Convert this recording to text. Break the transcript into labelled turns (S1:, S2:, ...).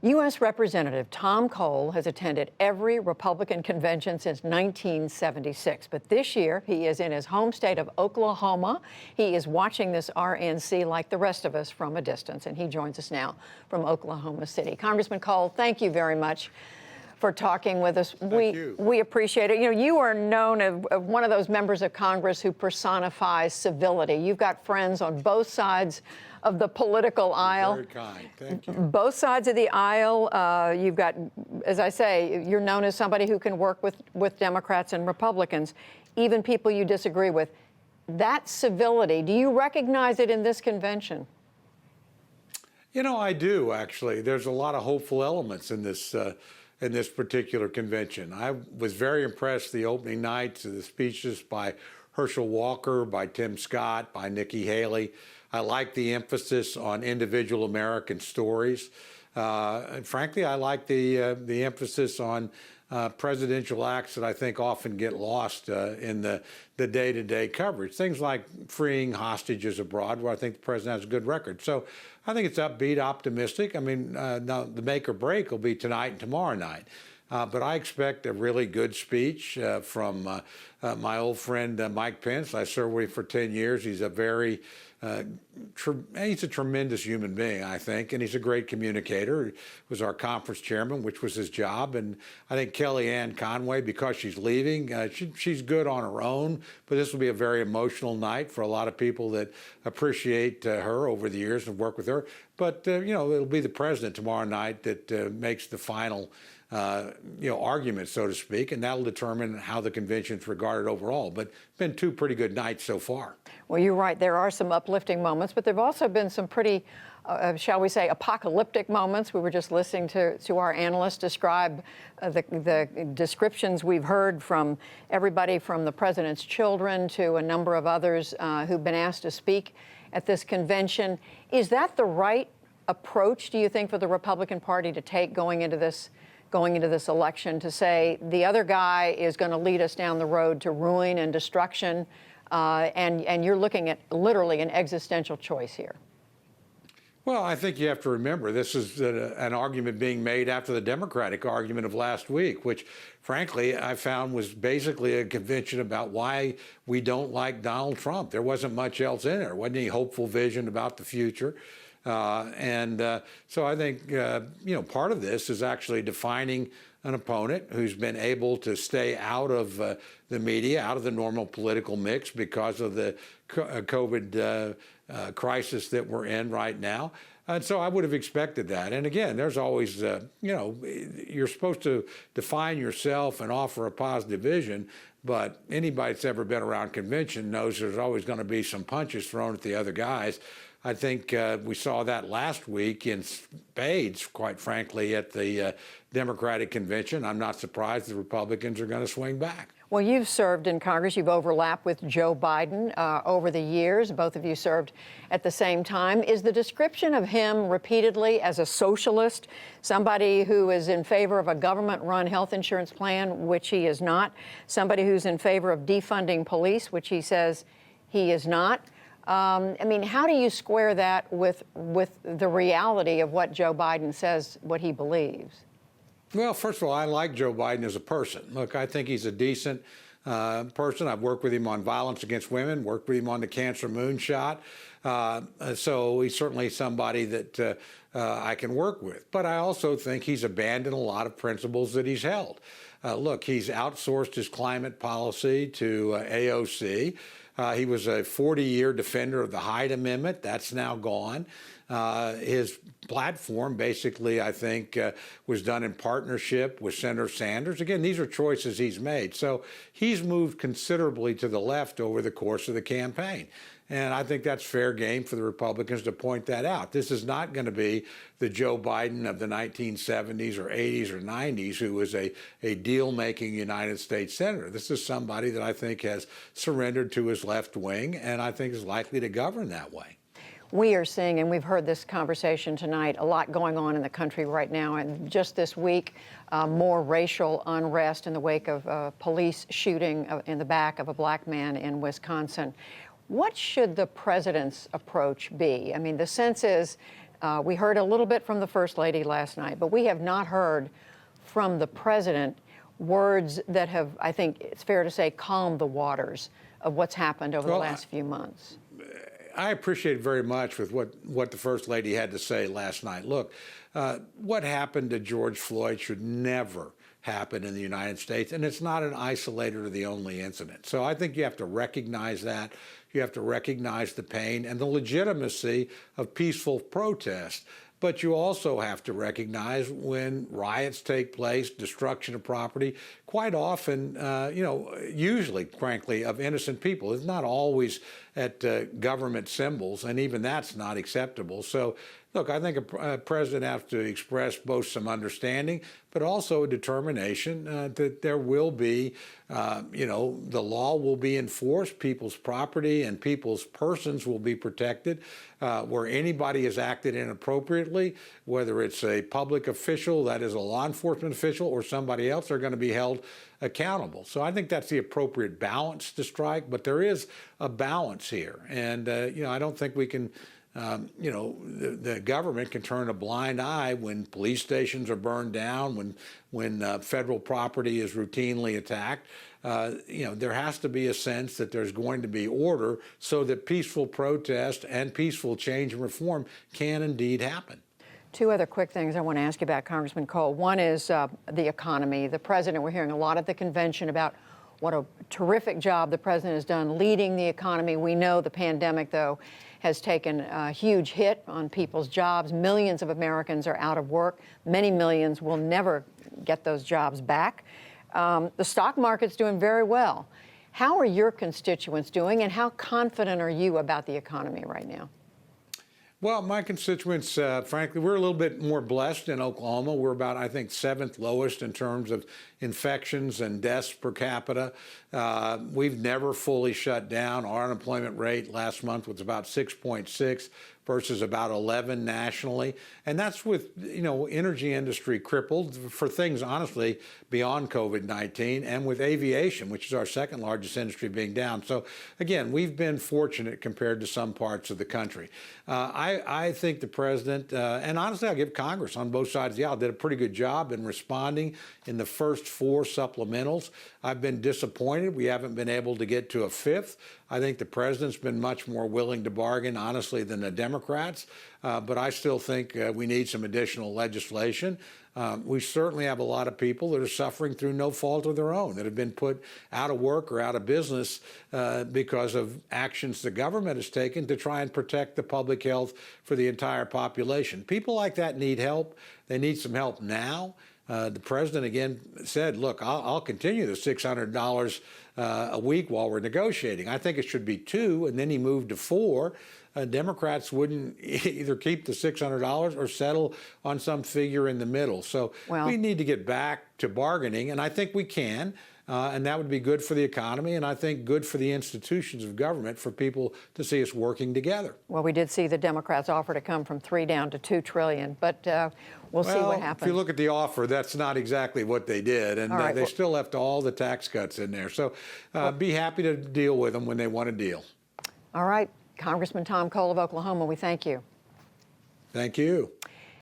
S1: U.S. Representative Tom Cole has attended every Republican convention since 1976. But this year, he is in his home state of Oklahoma. He is watching this RNC like the rest of us from a distance. And he joins us now from Oklahoma City. Congressman Cole, thank you very much for talking with us. We appreciate it. You know, you are known as one of those members of Congress who personifies civility. You've got friends on both sides of the political aisle.
S2: Very kind. Thank you.
S1: Both sides of the aisle. You've got, as I say, you're known as somebody who can work with Democrats and Republicans, even people you disagree with. That civility, do you recognize it in this convention?
S2: You know, I do, actually. There's a lot of hopeful elements in this particular convention. I was very impressed the opening nights of the speeches by Herschel Walker, by Tim Scott, by Nikki Haley. I like the emphasis on individual American stories. And frankly, I like the emphasis on presidential acts that I think often get lost in the day-to-day coverage. Things like freeing hostages abroad, where I think the president has a good record. So I think it's upbeat, optimistic. I mean, now the make or break will be tonight and tomorrow night. But I expect a really good speech from my old friend Mike Pence. I served with him for 10 years. He's a very he's a tremendous human being, I think, and he's a great communicator. He was our conference chairman, which was his job. And I think Kellyanne Conway, because she's leaving, she's good on her own, but this will be a very emotional night for a lot of people that appreciate her over the years and work with her. But, you know, it'll be the president tomorrow night that makes the final argument, so to speak, and that'll determine how the convention's regarded overall. But been two pretty good nights so far.
S1: Well, you're right. There are some uplifting moments, but there have also been some pretty, shall we say, apocalyptic moments. We were just listening to our analysts describe the descriptions we've heard from everybody from the president's children to a number of others who've been asked to speak at this convention. Is that the right approach, do you think, for the Republican Party to take going into this election, to say the other guy is going to lead us down the road to ruin and destruction, and you're looking at literally an existential choice here?
S2: Well, I think you have to remember this is an argument being made after the Democratic argument of last week, which, frankly, I found was basically a convention about why we don't like Donald Trump. There wasn't much else in there. There wasn't any hopeful vision about the future. So I think, part of this is actually defining an opponent who's been able to stay out of the media, out of the normal political mix because of the COVID crisis that we're in right now. And so I would have expected that. And again, there's always, you're supposed to define yourself and offer a positive vision, but anybody that's ever been around convention knows there's always going to be some punches thrown at the other guys. I think we saw that last week in spades, quite frankly, at the Democratic convention. I'm not surprised the Republicans are going to swing back.
S1: Well, you've served in Congress. You've overlapped with Joe Biden over the years. Both of you served at the same time. Is the description of him repeatedly as a socialist, somebody who is in favor of a government-run health insurance plan, which he is not, somebody who's in favor of defunding police, which he says he is not? I mean, how do you square that with the reality of what Joe Biden says, what he believes?
S2: Well, first of all, I like Joe Biden as a person. Look, I think he's a decent person. I've worked with him on violence against women, worked with him on the cancer moonshot. So he's certainly somebody that I can work with. But I also think he's abandoned a lot of principles that he's held. Look, he's outsourced his climate policy to AOC. He was a 40-year defender of the Hyde Amendment. That's now gone. His platform, basically, I think, was done in partnership with Senator Sanders. Again, these are choices he's made. So he's moved considerably to the left over the course of the campaign. And I think that's fair game for the Republicans to point that out. This is not going to be the Joe Biden of the 1970s or 80s or 90s who was a deal-making United States senator. This is somebody that I think has surrendered to his left wing and I think is likely to govern that way.
S1: We are seeing, and we've heard this conversation tonight, a lot going on in the country right now. And just this week, more racial unrest in the wake of police shooting in the back of a black man in Wisconsin. What should the president's approach be? I mean, the sense is We heard a little bit from the First Lady last night, but we have not heard from the President words that have, I think it's fair to say, calmed the waters of what's happened over the last few months.
S2: I appreciate very much with what the First Lady had to say last night. Look, what happened to George Floyd should never happen in the United States, and it's not an isolated or the only incident. So I think you have to recognize that. You have to recognize the pain and the legitimacy of peaceful protest. But you also have to recognize when riots take place, destruction of property, quite often, usually, frankly, of innocent people. It's not always at government symbols, and even that's not acceptable. So, look, I think a president has to express both some understanding, but also a determination that there will be, the law will be enforced, people's property and people's persons will be protected. Where anybody has acted inappropriately, whether it's a public official, that is a law enforcement official, or somebody else, are going to be held accountable. So I think that's the appropriate balance to strike, but there is a balance here. And, I don't think we can, the government can turn a blind eye when police stations are burned down, when federal property is routinely attacked. There has to be a sense that there's going to be order so that peaceful protest and peaceful change and reform can indeed happen.
S1: Two other quick things I want to ask you about, Congressman Cole. One is the economy. The president, we're hearing a lot at the convention about what a terrific job the president has done leading the economy. We know the pandemic, though, has taken a huge hit on people's jobs. Millions of Americans are out of work. Many millions will never get those jobs back. The stock market's doing very well. How are your constituents doing, and how confident are you about the economy right now?
S2: Well, my constituents, frankly, we're a little bit more blessed in Oklahoma. We're about, I think, 7th lowest in terms of infections and deaths per capita. We've never fully shut down. Our unemployment rate last month was about 6.6 versus about 11 nationally. And that's with, energy industry crippled for things, honestly, beyond COVID-19, and with aviation, which is our second largest industry, being down. So, again, we've been fortunate compared to some parts of the country. I think the president, and honestly, I'll give Congress on both sides of the aisle, did a pretty good job in responding in the first 4 supplementals. I've been disappointed we haven't been able to get to a 5th. I think the president's been much more willing to bargain, honestly, than the Democrats. But I still think we need some additional legislation. We certainly have a lot of people that are suffering through no fault of their own, that have been put out of work or out of business because of actions the government has taken to try and protect the public health for the entire population. People like that need help. They need some help now. The president, again, said, look, I'll continue the $600 a week while we're negotiating. I think it should be 2, and then he moved to 4. Democrats wouldn't either keep the $600 or settle on some figure in the middle. So we need to get back to bargaining, and I think we can. And that would be good for the economy, and I think good for the institutions of government, for people to see us working together.
S1: Well, we did see the Democrats offer to come from $3 down to $2 trillion, but we'll see what happens.
S2: If you look at the offer, that's not exactly what they did, and they still left all the tax cuts in there. So be happy to deal with them when they want to deal.
S1: All right. Congressman Tom Cole of Oklahoma, we thank you.
S2: Thank you.